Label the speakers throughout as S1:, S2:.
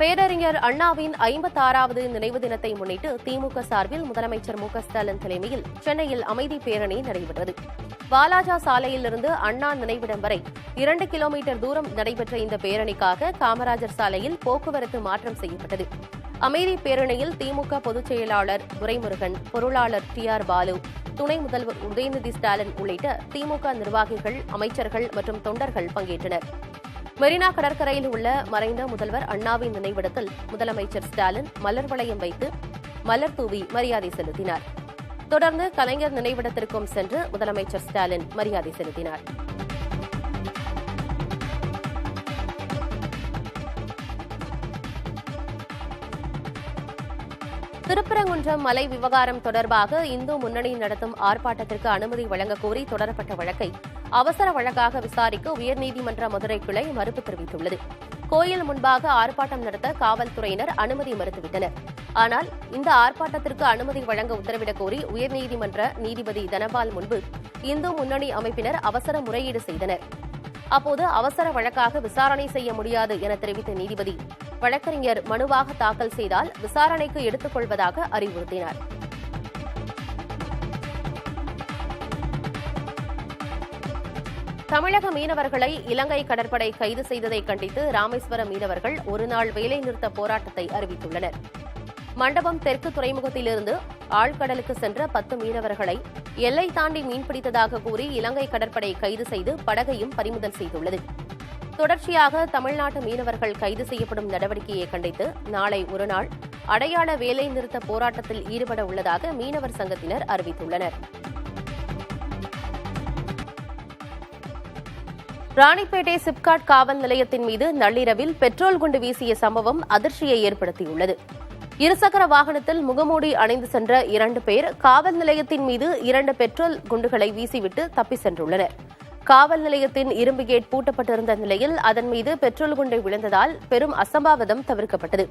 S1: பேரறிஞர் அண்ணாவின் 56வது நினைவு தினத்தை முன்னிட்டு திமுக சார்பில் முதலமைச்சர் மு.க.ஸ்டாலின் தலைமையில் சென்னையில் அமைதி பேரணி நடைபெற்றது. வாலாஜா சாலையிலிருந்து அண்ணா நினைவிடம் வரை 2 கிலோமீட்டர் தூரம் நடைபெற்ற இந்த பேரணிக்காக காமராஜர் சாலையில் போக்குவரத்து மாற்றம் செய்யப்பட்டது. அமைதி பேரணியில் திமுக பொதுச் செயலாளர் துரைமுருகன், பொருளாளர் டி.ஆர். பாலு, துணை முதல்வர் உதயநிதி ஸ்டாலின் உள்ளிட்ட திமுக நிர்வாகிகள், அமைச்சர்கள் மற்றும் தொண்டர்கள் பங்கேற்றனர். மெரினா கடற்கரையில் உள்ள மறைந்த முதல்வர் அண்ணாவின் நினைவிடத்தில் முதலமைச்சர் ஸ்டாலின் மலர் வளையம் வைத்து மலர் தூவி மரியாதை செலுத்தினார். தொடர்ந்து கலைஞர் நினைவிடத்திற்கும் சென்று முதலமைச்சர் ஸ்டாலின் மரியாதை செலுத்தினார். திருப்பரங்குன்றம் மலை விவகாரம் தொடர்பாக இந்து முன்னணி நடத்தும் ஆர்ப்பாட்டத்திற்கு அனுமதி வழங்கக் கோரி தொடரப்பட்ட வழக்கை அவசர வழக்காக விசாரிக்க உயர்நீதிமன்ற மதுரை கிளை மறுப்பு தெரிவித்துள்ளது. கோயில் முன்பாக ஆர்ப்பாட்டம் நடத்த காவல்துறையினர் அனுமதி மறுத்துவிட்டனர். ஆனால் இந்த ஆர்ப்பாட்டத்திற்கு அனுமதி வழங்க உத்தரவிடக் கோரி உயர்நீதிமன்ற நீதிபதி தனபால் முன்பு இந்து முன்னணி அமைப்பினர் அவசர முறையீடு செய்தனர். அப்போது அவசர வழக்காக விசாரணை செய்ய முடியாது என தெரிவித்த நீதிபதி, வழக்கறிஞர் மனுவாக தாக்கல் செய்தால் விசாரணைக்கு எடுத்துக் கொள்வதாக அறிவுறுத்தினார். தமிழக மீனவர்களை இலங்கை கடற்படை கைது செய்ததை கண்டித்து ராமேஸ்வரம் மீனவர்கள் ஒருநாள் வேலைநிறுத்த போராட்டத்தை அறிவித்துள்ளனர். மண்டபம் தெற்கு துறைமுகத்திலிருந்து ஆழ்கடலுக்கு சென்ற 10 மீனவர்களை எல்லை தாண்டி மீன்பிடித்ததாக கூறி இலங்கை கடற்படை கைது செய்து படகையும் பறிமுதல் செய்துள்ளது. தொடர்ச்சியாக தமிழ்நாட்டு மீனவர்கள் கைது செய்யப்படும் நடவடிக்கையை கண்டித்து நாளை ஒருநாள் அடையாள வேலைநிறுத்த போராட்டத்தில் ஈடுபட உள்ளதாக மீனவர் சங்கத்தினர் அறிவித்துள்ளனர். ராணிப்பேட்டை சிப்காட் காவல் நிலையத்தின் மீது நள்ளிரவில் பெட்ரோல் குண்டு வீசிய சம்பவம் அதிர்ச்சியை ஏற்படுத்தியுள்ளது. இருசக்கர வாகனத்தில் முகமூடி அணிந்து சென்ற 2 பேர் காவல் நிலையத்தின் மீது 2 பெட்ரோல் குண்டுகளை வீசிவிட்டு தப்பி சென்றுள்ளனர். காவல் நிலையத்தின் இரும்பு கேட் பூட்டப்பட்டிருந்த நிலையில் அதன் மீது பெட்ரோல் குண்டை விழுந்ததால் பெரும் அசம்பாவிதம் தவிர்க்கப்பட்டது.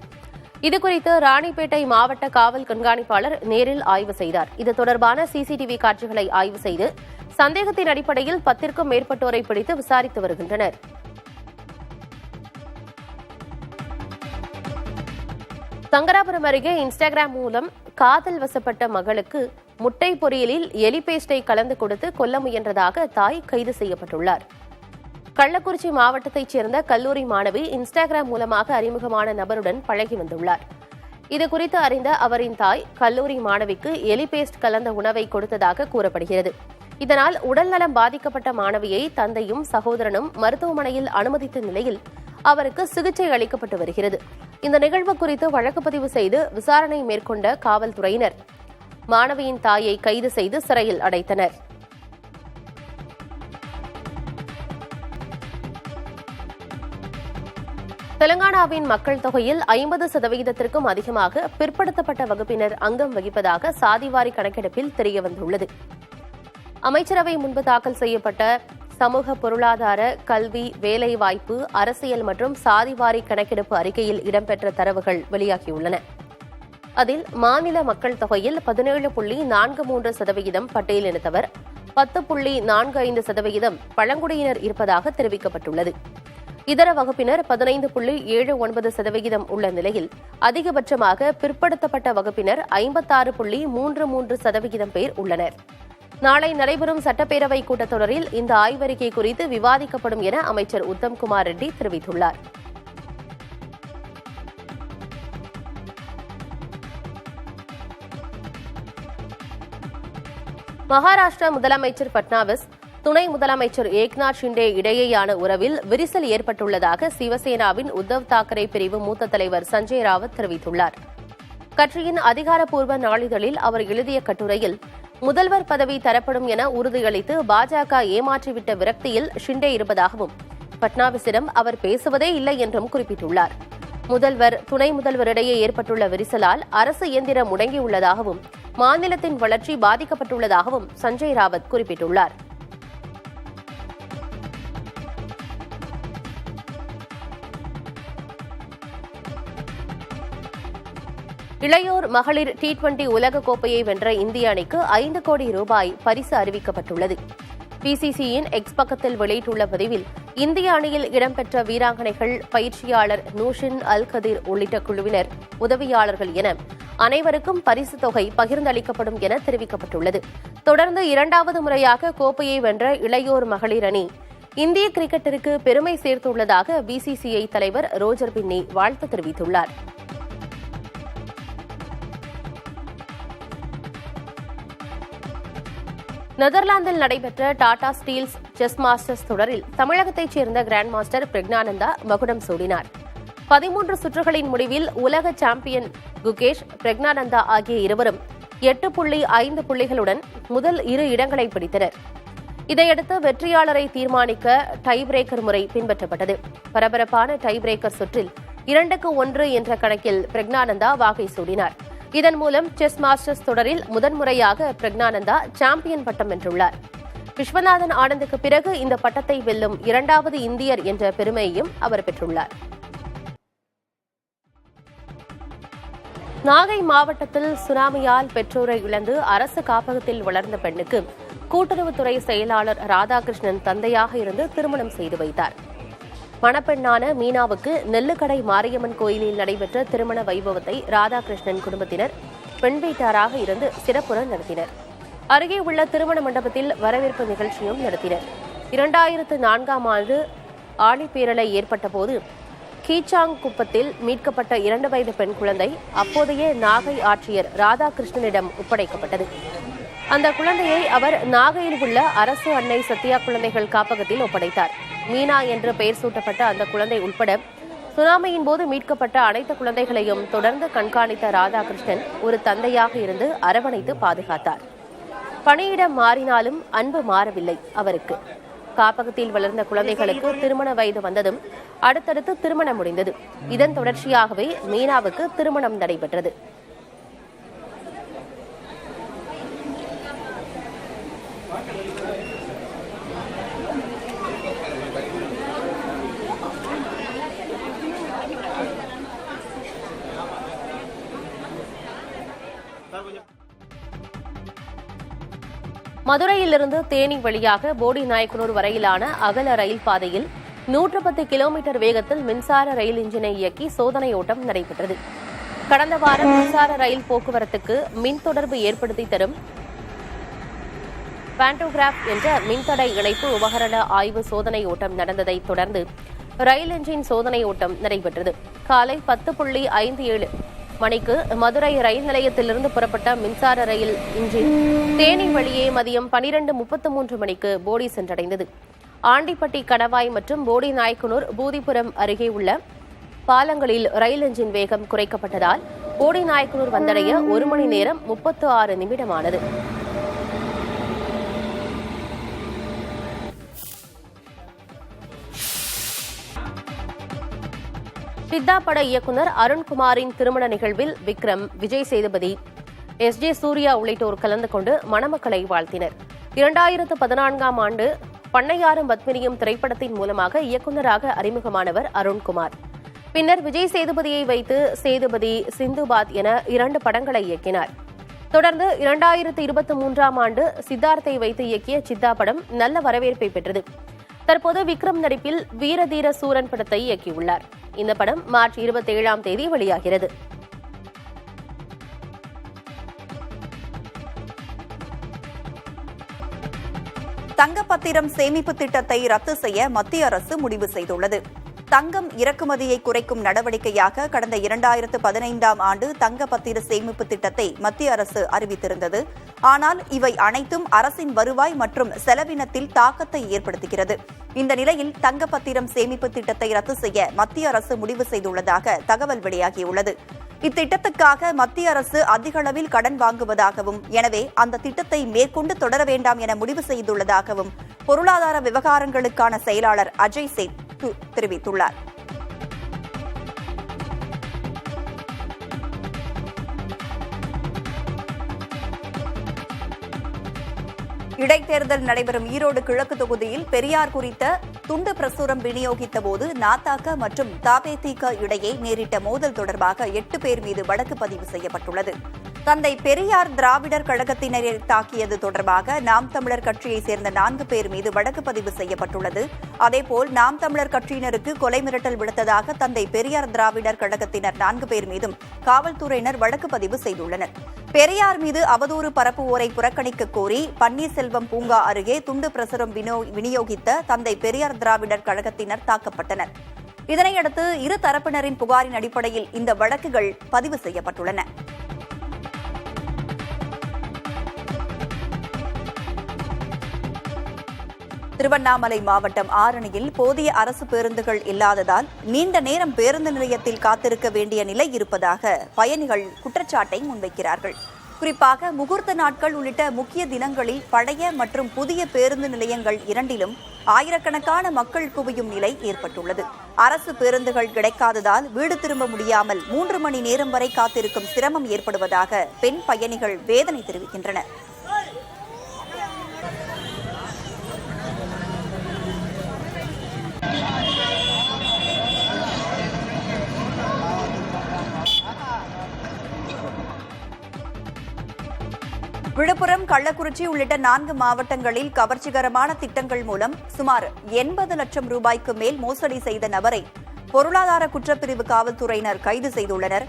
S1: இதுகுறித்து ராணிப்பேட்டை மாவட்ட காவல் கண்காணிப்பாளர் நேரில் ஆய்வு செய்தார். இது தொடர்பான சிசிடிவி காட்சிகளை ஆய்வு செய்து சந்தேகத்தின் அடிப்படையில் 10க்கும் மேற்பட்டோரை பிடித்து விசாரித்து வருகின்றனர். சங்கராபுரம் அருகே இன்ஸ்டாகிராம் மூலம் காதல் வசப்பட்ட மகளுக்கு முட்டை பொரியலில் எலி பேஸ்டை கலந்து கொடுத்து கொல்ல முயன்றதாக தாய் கைது செய்யப்பட்டுள்ளார். கள்ளக்குறிச்சி மாவட்டத்தைச் சேர்ந்த கல்லூரி மாணவி இன்ஸ்டாகிராம் மூலமாக அறிமுகமான நபருடன் பழகி வந்துள்ளார். இதுகுறித்து அறிந்த அவரின் தாய் கல்லூரி மாணவிக்கு எலி பேஸ்ட் கலந்த உணவை கொடுத்ததாக கூறப்படுகிறது. இதனால் உடல்நலம் பாதிக்கப்பட்ட மாணவியை தந்தையும் சகோதரனும் மருத்துவமனையில் அனுமதித்த நிலையில் அவருக்கு சிகிச்சை அளிக்கப்பட்டு வருகிறது. இந்த நிகழ்வு குறித்து வழக்கு பதிவு செய்து விசாரணை மேற்கொண்ட காவல்துறையினர் மாணவியின் தாயை கைது செய்து சிறையில் அடைத்தனர். தெலங்கானாவின் மக்கள் தொகையில் 50% அதிகமாக பிற்படுத்தப்பட்ட வகுப்பினர் அங்கம் வகிப்பதாக சாதிவாரி கணக்கெடுப்பில் தெரியவந்துள்ளது. அமைச்சரவை முன்பு தாக்கல் செய்யப்பட்ட சமூக பொருளாதார, கல்வி, வேலைவாய்ப்பு, அரசியல் மற்றும் சாதிவாரி கணக்கெடுப்பு அறிக்கையில் இடம்பெற்ற தரவுகள் வெளியாகியுள்ளன. அதில் மாநில மக்கள் தொகையில் 17.43% பட்டியலினத்தவர், 10.45% பழங்குடியினர் இருப்பதாக தெரிவிக்கப்பட்டுள்ளது. இதர வகுப்பினர் 15.79% உள்ள நிலையில் அதிகபட்சமாக பிற்படுத்தப்பட்ட வகுப்பினர் 56.33% பேர் உள்ளனர். நாளை நடைபெறும் சட்டப்பேரவை கூட்டத்தொடரில் இந்த ஆய்வறிக்கை குறித்து விவாதிக்கப்படும் என அமைச்சர் உத்தம்குமார் ரெட்டி தெரிவித்துள்ளார். மகாராஷ்டிரா முதலமைச்சர் பட்னாவிஸ், துணை முதலமைச்சர் ஏக்நாத் ஷிண்டே இடையேயான உறவில் விரிசல் ஏற்பட்டுள்ளதாக சிவசேனாவின் உத்தவ் தாக்கரே பிரிவு மூத்த தலைவர் சஞ்சய் ராவத் தெரிவித்துள்ளார். கட்சியின் அதிகாரப்பூர்வ நாளிதழில் அவர் எழுதிய கட்டுரையில், முதல்வர் பதவி தரப்படும் என உறுதியளித்து பாஜக ஏமாற்றிவிட்ட விரக்தியில் ஷிண்டே இருப்பதாகவும் பட்னாவிஸிடம் அவர் பேசுவதே இல்லை என்றும் குறிப்பிட்டுள்ளார். முதல்வர், துணை முதல்வரிடையே ஏற்பட்டுள்ள விரிசலால் அரசு இயந்திரம் முடங்கியுள்ளதாகவும் மாநிலத்தின் வளர்ச்சி பாதிக்கப்பட்டுள்ளதாகவும் சஞ்சய் ராவத் குறிப்பிட்டுள்ளார். இளையோர் மகளிர் T20 உலகக்கோப்பையை வென்ற இந்திய அணிக்கு 5 கோடி ரூபாய் பரிசு அறிவிக்கப்பட்டுள்ளது. பிசிசியின் எக்ஸ் பக்கத்தில் வெளியிட்டுள்ள பதிவில் இந்திய அணியில் இடம்பெற்ற வீராங்கனைகள், பயிற்சியாளர் நூஷின் அல் கதீர் உள்ளிட்ட குழுவினர், உதவியாளர்கள் என அனைவருக்கும் பரிசுத் தொகை பகிர்ந்தளிக்கப்படும் என தெரிவிக்கப்பட்டுள்ளது. தொடர்ந்து 2வது முறையாக கோப்பையை வென்ற இளையோர் மகளிர் அணி இந்திய கிரிக்கெட்டிற்கு பெருமை சேர்த்துள்ளதாக பிசிசிஐ தலைவர் ரோஜர் பின்னி வாழ்த்து தெரிவித்துள்ளார். நெதர்லாந்தில் நடைபெற்ற டாடா ஸ்டீல்ஸ் செஸ் மாஸ்டர்ஸ் தொடரில் தமிழகத்தைச் சேர்ந்த கிராண்ட் மாஸ்டர் பிரக்ஞானந்தா மகுடம் சூடினார். 13 சுற்றுகளின் முடிவில் உலக சாம்பியன் குகேஷ், பிரக்ஞானந்தா ஆகிய இருவரும் 8.5 புள்ளிகளுடன் முதல் 2 இடங்களை பிடித்தனர். இதையடுத்து வெற்றியாளரை தீர்மானிக்க டை பிரேக்கர் முறை பின்பற்றப்பட்டது. பரபரப்பான டை பிரேக்கர் சுற்றில் 2-1 என்ற கணக்கில் பிரக்ஞானந்தா வாகை சூடினார். இதன் மூலம் செஸ் மாஸ்டர்ஸ் தொடரில் முதன்முறையாக பிரக்ஞானந்தா சாம்பியன் பட்டம் வென்றுள்ளார். விஸ்வநாதன் ஆனந்துக்கு பிறகு இந்த பட்டத்தை வெல்லும் 2வது இந்தியர் என்ற பெருமையையும் அவர் பெற்றுள்ளார். நாகை மாவட்டத்தில் சுனாமியால் பெற்றோரை இழந்து அரசு காப்பகத்தில் வளர்ந்த பெண்ணுக்கு கூட்டுறவுத்துறை செயலாளர் ராதாகிருஷ்ணன் தந்தையாக இருந்து திருமணம் செய்து வைத்தார். மணப்பெண்ணான மீனாவுக்கு நெல்லுக்கடை மாரியம்மன் கோயிலில் நடைபெற்ற திருமண வைபவத்தை ராதாகிருஷ்ணன் குடும்பத்தினர் பெண் வீட்டாராக இருந்து சிறப்புற நடத்தினர். அருகே உள்ள திருமண மண்டபத்தில் வரவேற்பு நிகழ்ச்சியும் நடத்தினர். 2004ஆம் ஆண்டு ஆழிப்பேரலை ஏற்பட்டபோது கீச்சாங்குப்பத்தில் மீட்கப்பட்ட 2 வயது பெண் குழந்தை அப்போதைய நாகை ஆட்சியர் ராதாகிருஷ்ணனிடம் ஒப்படைக்கப்பட்டது. அந்த குழந்தையை அவர் நாகையில் உள்ள அரசு அன்னை சத்யா குழந்தைகள் காப்பகத்தில் ஒப்படைத்தார். மீனா என்று பெயர் சூட்டப்பட்ட அந்த குழந்தை உட்பட சுனாமியின் போது மீட்கப்பட்ட அனைத்து குழந்தைகளையும் தொடர்ந்து கண்காணித்த ராதாகிருஷ்ணன் ஒரு தந்தையாக இருந்து அரவணைத்து பாதுகாத்தார். பணியிடம் மாறினாலும் அன்பு மாறவில்லை அவருக்கு. காப்பகத்தில் வளர்ந்த குழந்தைகளுக்கு திருமண வயது வந்ததும் அடுத்தடுத்து திருமணம் முடிந்தது. இதன் தொடர்ச்சியாகவே மீனாவுக்கு திருமணம் நடைபெற்றது. மதுரையிலிருந்து தேனி வழியாக போடி நாயக்கனூர் வரையிலான அகல ரயில் பாதையில் 110 கிலோமீட்டர் வேகத்தில் மின்சார ரயில் இன்ஜினை இயக்கி சோதனை ஓட்டம் நடைபெற்றது. கடந்த வாரம் மின்சார ரயில் போக்குவரத்துக்கு மின் தொடர்பு ஏற்படுத்தி தரும் பாண்டோகிராஃப் என்ற மின்தடை இணைப்பு உபகரண ஆய்வு சோதனை ஓட்டம் நடந்ததைத் தொடர்ந்து ரயில் என்ஜின் சோதனை ஓட்டம் நடைபெற்றது. காலை 10:57 மணிக்கு மதுரை ரயில் நிலையத்திலிருந்து புறப்பட்ட மின்சார ரயில் இன்ஜின் தேனி வழியே மதியம் 12:33 மணிக்கு போடி சென்றடைந்தது. ஆண்டிப்பட்டி கணவாய் மற்றும் போடி நாயக்கனூர் பூதிபுரம் அருகே உள்ள பாலங்களில் ரயில் என்ஜின் வேகம் குறைக்கப்பட்டதால் போடி நாயக்கனூர் வந்தடைய 1 மணி நேரம் 36 நிமிடமானது. சித்தா பட இயக்குநர் அருண்குமாரின் திருமண நிகழ்வில் விக்ரம், விஜய் சேதுபதி, எஸ்.ஜே. சூர்யா உள்ளிட்டோர் கலந்து கொண்டு மணமக்களை வாழ்த்தினர். 2014ஆம் ஆண்டு பண்ணையாரும் பத்மினியும் திரைப்படத்தின் மூலமாக இயக்குநராக அறிமுகமானவர் அருண்குமார். பின்னர் விஜய் சேதுபதியை வைத்து சேதுபதி, சிந்துபாத் என 2 படங்களை இயக்கினார். தொடர்ந்து 2023ஆம் ஆண்டு சித்தார்த்தை வைத்து இயக்கிய சித்தா படம் நல்ல வரவேற்பை பெற்றது. தற்போது விக்ரம் நடிப்பில் வீரதீர சூரன் படத்தை இயக்கியுள்ளார். இந்த படம் மார்ச் 27ஆம் தேதி வெளியாகிறது.
S2: தங்கப்பத்திரம் சேமிப்பு திட்டத்தை ரத்து செய்ய மத்திய அரசு முடிவு செய்துள்ளது. தங்கம் இறக்குமதியை குறைக்கும் நடவடிக்கையாக கடந்த 2015ஆம் ஆண்டு தங்கப்பத்திர சேமிப்பு திட்டத்தை மத்திய அரசு அறிவித்திருந்தது. ஆனால் இவை அனைத்தும் அரசின் வருவாய் மற்றும் செலவினத்தில் தாக்கத்தை ஏற்படுத்துகிறது. இந்த நிலையில் தங்கப்பத்திரம் சேமிப்பு திட்டத்தை ரத்து செய்ய மத்திய அரசு முடிவு செய்துள்ளதாக தகவல் வெளியாகியுள்ளது. இத்திட்டத்துக்காக மத்திய அரசு அதிக அளவில் கடன் வாங்குவதாகவும், எனவே அந்த திட்டத்தை மேற்கொண்டு தொடர வேண்டாம் என முடிவு செய்துள்ளதாகவும் பொருளாதார விவகாரங்களுக்கான செயலாளர் அஜய் சேத் தெரிவித்துள்ளார். இடைத்தேர்தல் நடைபெறும் ஈரோடு கிழக்கு தொகுதியில் பெரியார் குறித்த துண்டு பிரசுரம் விநியோகித்த போது நாதாக மற்றும் தபேதிக இடையே நேரிட்ட மோதல் தொடர்பாக 8 பேர் மீது வழக்கு பதிவு செய்யப்பட்டுள்ளது. தந்தை பெரியார் திராவிடர் கழகத்தினரை தாக்கியது தொடர்பாக நாம் தமிழர் கட்சியைச் சேர்ந்த 4 பேர் மீது வழக்கு பதிவு செய்யப்பட்டுள்ளது. அதேபோல் நாம் தமிழர் கட்சியினருக்கு கொலை மிரட்டல் விடுத்ததாக தந்தை பெரியார் திராவிடர் கழகத்தினர் 4 பேர் மீதும் காவல்துறையினர் வழக்கு பதிவு செய்துள்ளனர். பெரியார் மீது அவதூறு பரப்புவோரை புறக்கணிக்க கோரி பன்னீர்செல்வம் பூங்கா அருகே துண்டு பிரசுரம் விநியோகித்த தந்தை பெரியார் திராவிடர் கழகத்தினர் தாக்கப்பட்டனர். இதனையடுத்து இரு தரப்பினரின் புகாரின் அடிப்படையில் இந்த வழக்குகள் பதிவு செய்யப்பட்டுள்ளன. திருவண்ணாமலை மாவட்டம் ஆரணியில் போதிய அரசு பேருந்துகள் இல்லாததால் நீண்ட நேரம் பேருந்து நிலையத்தில் காத்திருக்க வேண்டிய நிலை இருப்பதாக பயணிகள் குற்றச்சாட்டை முன்வைக்கிறார்கள். குறிப்பாக முகூர்த்த நாட்கள் உள்ளிட்ட முக்கிய தினங்களில் பழைய மற்றும் புதிய பேருந்து நிலையங்கள் இரண்டிலும் ஆயிரக்கணக்கான மக்கள் குவியும் நிலை ஏற்பட்டுள்ளது. அரசு பேருந்துகள் கிடைக்காததால் வீடு திரும்ப முடியாமல் 3 மணி நேரம் வரை காத்திருக்கும் சிரமம் ஏற்படுவதாக பெண் பயணிகள் வேதனை தெரிவிக்கின்றனர். விழுப்புரம், கள்ளக்குறிச்சி உள்ளிட்ட 4 மாவட்டங்களில் கவர்ச்சிகரமான திட்டங்கள் மூலம் சுமார் 80 லட்சம் ரூபாய்க்கு மேல் மோசடி செய்த நபரை பொருளாதார குற்றப்பிரிவு காவல்துறையினர் கைது செய்துள்ளனர்.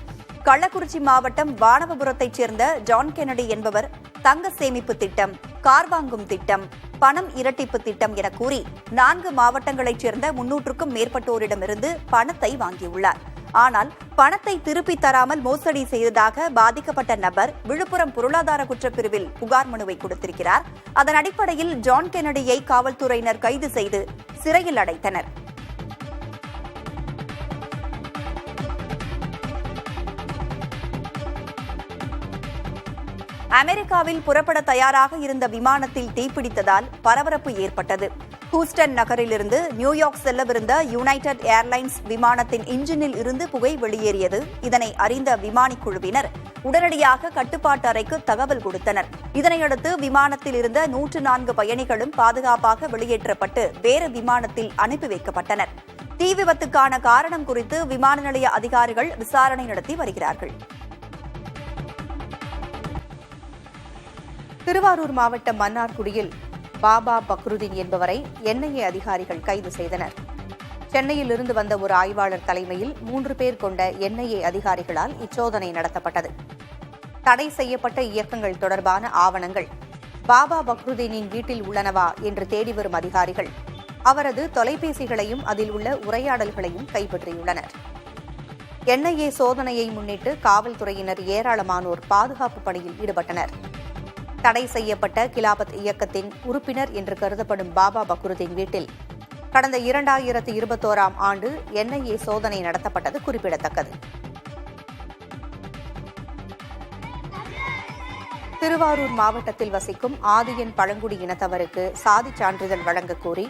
S2: கள்ளக்குறிச்சி மாவட்டம் வானவபுரத்தைச் சேர்ந்த ஜான் கென்னடி என்பவர் தங்க சேமிப்பு திட்டம், கார் வாங்கும் திட்டம், பணம் இரட்டிப்பு திட்டம் என கூறி 4 மாவட்டங்களைச் சேர்ந்த 300க்கும் மேற்பட்டோரிடமிருந்து பணத்தை வாங்கியுள்ளார். ஆனால் பணத்தை திருப்பித் தராமல் மோசடி செய்ததாக பாதிக்கப்பட்ட நபர் விழுப்புரம் பொருளாதார குற்றப்பிரிவில் புகார் மனுவை கொடுத்திருக்கிறார். அதன் அடிப்படையில் ஜான் கென்னடியை காவல்துறையினர் கைது செய்து சிறையில் அடைத்தனர். அமெரிக்காவில் புறப்பட தயாராக இருந்த விமானத்தில் தீப்பிடித்ததால் பரபரப்பு ஏற்பட்டது. ஹூஸ்டன் நகரிலிருந்து நியூயார்க் செல்லவிருந்த யுனைடெட் ஏர்லைன்ஸ் விமானத்தின் இன்ஜினில் இருந்து புகை வெளியேறியது. இதனை அறிந்த விமானி குழுவினர் உடனடியாக கட்டுப்பாட்டு அறைக்கு தகவல் கொடுத்தனர். இதனையடுத்து விமானத்தில் இருந்த 104 பயணிகளும் பாதுகாப்பாக வெளியேற்றப்பட்டு வேறு விமானத்தில் அனுப்பி வைக்கப்பட்டனர். தீ விபத்துக்கான காரணம் குறித்து விமான நிலைய அதிகாரிகள் விசாரணை நடத்தி வருகிறார்கள்.
S3: திருவாரூர் மாவட்டம் மன்னார்குடியில் பாபா பக்ருதீன் என்பவரை என்ஐஏ அதிகாரிகள் கைது செய்தனர். சென்னையில் இருந்து வந்த ஒரு ஆய்வாளர் தலைமையில் 3 பேர் கொண்ட என்ஐஏ அதிகாரிகளால் இச்சோதனை நடத்தப்பட்டது. தடை செய்யப்பட்ட இயக்கங்கள் தொடர்பான ஆவணங்கள் பாபா பக்ருதீனின் வீட்டில் உள்ளனவா என்று தேடி வரும் அதிகாரிகள் அவரது தொலைபேசிகளையும் அதில் உள்ள உரையாடல்களையும் கைப்பற்றியுள்ளனர். என்ஐஏ சோதனையை முன்னிட்டு காவல்துறையினர் ஏராளமானோர் பாதுகாப்பு பணியில் ஈடுபட்டனர். தடை செய்யப்பட்ட கிலாபத் இயக்கத்தின் உறுப்பினர் என்று கருதப்படும் பாபா பக்ருதீன் வீட்டில் கடந்த 2021ஆம் ஆண்டு என்ஐஏ சோதனை நடத்தப்பட்டது குறிப்பிடத்தக்கது. திருவாரூர் மாவட்டத்தில் வசிக்கும் ஆதியன் பழங்குடி இனத்தவருக்கு சாதிச் சான்றிதழ் வழங்கக் கோரி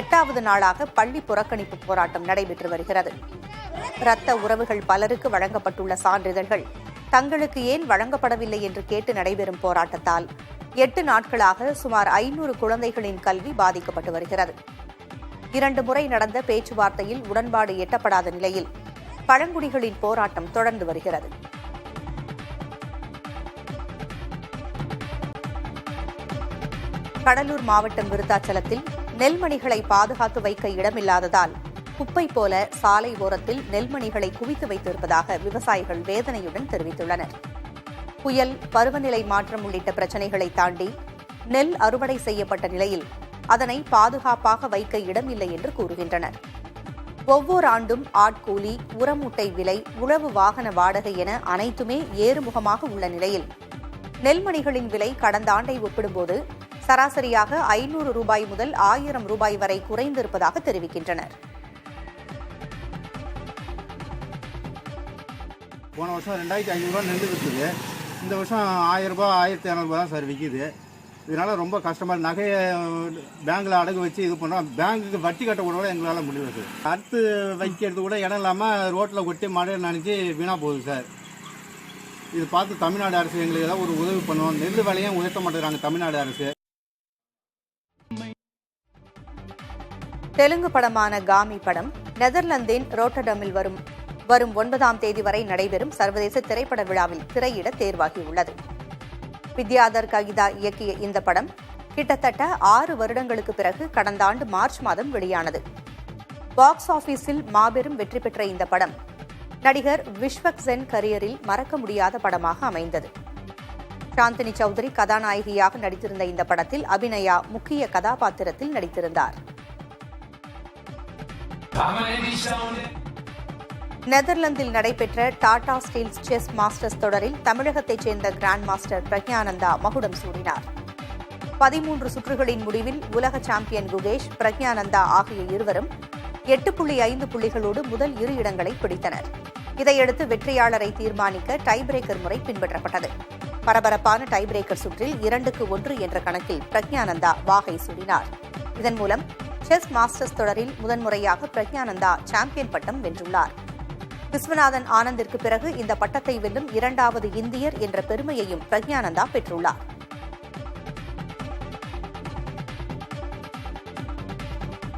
S3: 8வது நாளாக பள்ளி புறக்கணிப்பு போராட்டம் நடைபெற்று வருகிறது. இரத்த உறவுகள் பலருக்கு வழங்கப்பட்டுள்ள சான்றிதழ்கள் தங்களுக்கு ஏன் வழங்கப்படவில்லை என்று கேட்டு நடைபெறும் போராட்டத்தால் 8 நாட்களாக சுமார் 500 குழந்தைகளின் கல்வி பாதிக்கப்பட்டு வருகிறது. 2 முறை நடந்த பேச்சுவார்த்தையில் உடன்பாடு எட்டப்படாத நிலையில் பழங்குடிகளின் போராட்டம் தொடர்ந்து வருகிறது. கடலூர் மாவட்டம் விருத்தாச்சலத்தில் நெல்மணிகளை பாதுகாத்து வைக்க இடமில்லாததால் குப்பை போல சாலை ஓரத்தில் நெல்மணிகளை குவித்து வைத்திருப்பதாக விவசாயிகள் வேதனையுடன் தெரிவித்துள்ளனர். புயல், பருவநிலை மாற்றம் உள்ளிட்ட பிரச்சினைகளை தாண்டி நெல் அறுவடை செய்யப்பட்ட நிலையில் அதனை பாதுகாப்பாக வைக்க இடமில்லை என்று கூறுகின்றனர். ஒவ்வொரு ஆண்டும் ஆட்கூலி, உரமூட்டை விலை, உழவு வாகன வாடகை என அனைத்துமே ஏறுமுகமாக உள்ள நிலையில் நெல்மணிகளின் விலை கடந்த ஆண்டை ஒப்பிடும்போது சராசரியாக 500 ரூபாய் முதல் 1000 ரூபாய் வரை குறைந்திருப்பதாக தெரிவிக்கின்றனர்.
S4: போன வருஷம் 2500 ரூபா நெல் விற்றுது. இந்த வருஷம் 1000 ரூபாய் 1200 ரூபா தான் சார் விற்கிது. இதனால ரொம்ப கஷ்டமாக நகையை பேங்க்கில் அடகு வச்சு இது பண்ணுறோம். பேங்க்குக்கு வட்டி கட்ட கூட எங்களால் முடியாது. அடுத்து வைக்கிறது கூட இடம் இல்லாமல் ரோட்டில் கொட்டி மழை நனைச்சி வீணாக போகுது சார். இது பார்த்து தமிழ்நாடு அரசு எங்களுக்கு ஏதாவது ஒரு உதவி பண்ணுவோம். நெல் விலையும் உயர்த்த மாட்டேங்கிறாங்க தமிழ்நாடு அரசு.
S3: தெலுங்கு படமான காமி படம் நெதர்லாந்தின் ரோட்டர்டமில் வரும் வரும் 9ஆம் தேதி வரை நடைபெறும் சர்வதேச திரைப்பட விழாவில் திரையிட தேர்வாகியுள்ளது. வித்யாதர் ககிதா இயக்கிய இந்த படம் கிட்டத்தட்ட 6 வருடங்களுக்கு பிறகு கடந்த ஆண்டு மார்ச் மாதம் வெளியானது. பாக்ஸ் ஆபீஸில் மாபெரும் வெற்றி பெற்ற இந்த படம் நடிகர் விஸ்வக் சென் கரியரில் மறக்க முடியாத படமாக அமைந்தது. சாந்தினி சௌத்ரி கதாநாயகியாக நடித்திருந்த இந்த படத்தில் அபிநயா முக்கிய கதாபாத்திரத்தில் நடித்திருந்தார். நெதர்லாந்தில் நடைபெற்ற டாடா ஸ்டீல்ஸ் செஸ் மாஸ்டர்ஸ் தொடரில் தமிழகத்தைச் சேர்ந்த கிராண்ட் மாஸ்டர் பிரக்ஞானந்தா மகுடம் சூடினார். 13 சுற்றுகளின் முடிவில் உலக சாம்பியன் குகேஷ், பிரக்ஞானந்தா ஆகிய இருவரும் 8.5 புள்ளிகளோடு முதல் 2 இடங்களை பிடித்தனர். இதையடுத்து வெற்றியாளரை தீர்மானிக்க டை பிரேக்கர் முறை பின்பற்றப்பட்டது. பரபரப்பான டை பிரேக்கர் சுற்றில் 2-1 என்ற கணக்கில் பிரக்ஞானந்தா வாகை சூடினார். இதன் மூலம் செஸ் மாஸ்டர்ஸ் தொடரில் முதன்முறையாக பிரக்ஞானந்தா சாம்பியன் பட்டம் வென்றுள்ளார். விஸ்வநாதன் ஆனந்திற்கு பிறகு இந்த பட்டத்தை வெல்லும் 2வது இந்தியர் என்ற பெருமையையும் பிரக்ஞானந்தா பெற்றுள்ளார்.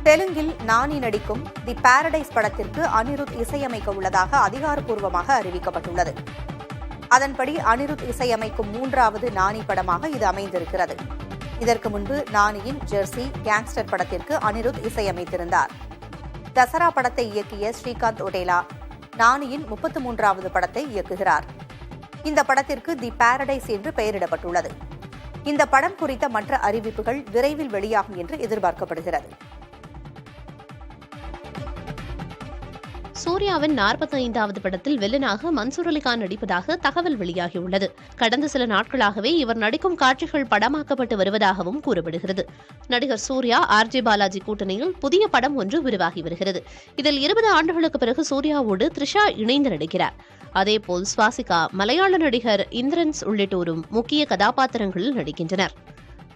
S3: தெலுங்கில் நானி நடிக்கும் தி பாரடைஸ் படத்திற்கு அனிருத் இசையமைக்க உள்ளதாக அதிகாரப்பூர்வமாக அறிவிக்கப்பட்டுள்ளது. அதன்படி அனிருத் இசையமைக்கும் 3வது நானி படமாக இது அமைந்திருக்கிறது. இதற்கு முன்பு நானியின் ஜெர்சி, கேங்ஸ்டர் படத்திற்கு அனிருத் இசையமைத்திருந்தார். தசரா படத்தை இயக்கிய ஸ்ரீகாந்த் ஒடேலா நானியின் 33வது படத்தை இயக்குகிறார். இந்த படத்திற்கு தி பாரடைஸ் என்று பெயரிடப்பட்டுள்ளது. இந்த படம் குறித்த மற்ற அறிவிப்புகள் விரைவில் வெளியாகும் என்று எதிர்பார்க்கப்படுகிறது.
S5: சூர்யாவின் 45வது படத்தில் வில்லனாக மன்சூர் அலிகான் நடிப்பதாக தகவல் வெளியாகியுள்ளது. கடந்த சில நாட்களாகவே இவர் நடிக்கும் காட்சிகள் படமாக்கப்பட்டு வருவதாகவும் கூறப்படுகிறது. நடிகர் சூர்யா RJ பாலாஜி கூட்டணியில் புதிய படம் ஒன்று உருவாகி வருகிறது. இதில் 20 ஆண்டுகளுக்கு பிறகு சூர்யாவோடு த்ரிஷா இணைந்து நடிக்கிறார். அதேபோல் ஸ்வாசிகா, மலையாள நடிகர் இந்திரன்ஸ் உள்ளிட்டோரும் முக்கிய கதாபாத்திரங்களில் நடிக்கின்றனர்.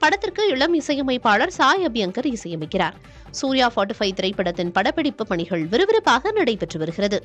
S5: படத்திற்கு இளம் இசையமைப்பாளர் சாய் அபியங்கர் இசையமைக்கிறார். சூர்யா 45 திரைப்படத்தின் படப்பிடிப்பு பணிகள் விறுவிறுப்பாக நடைபெற்று வருகிறது.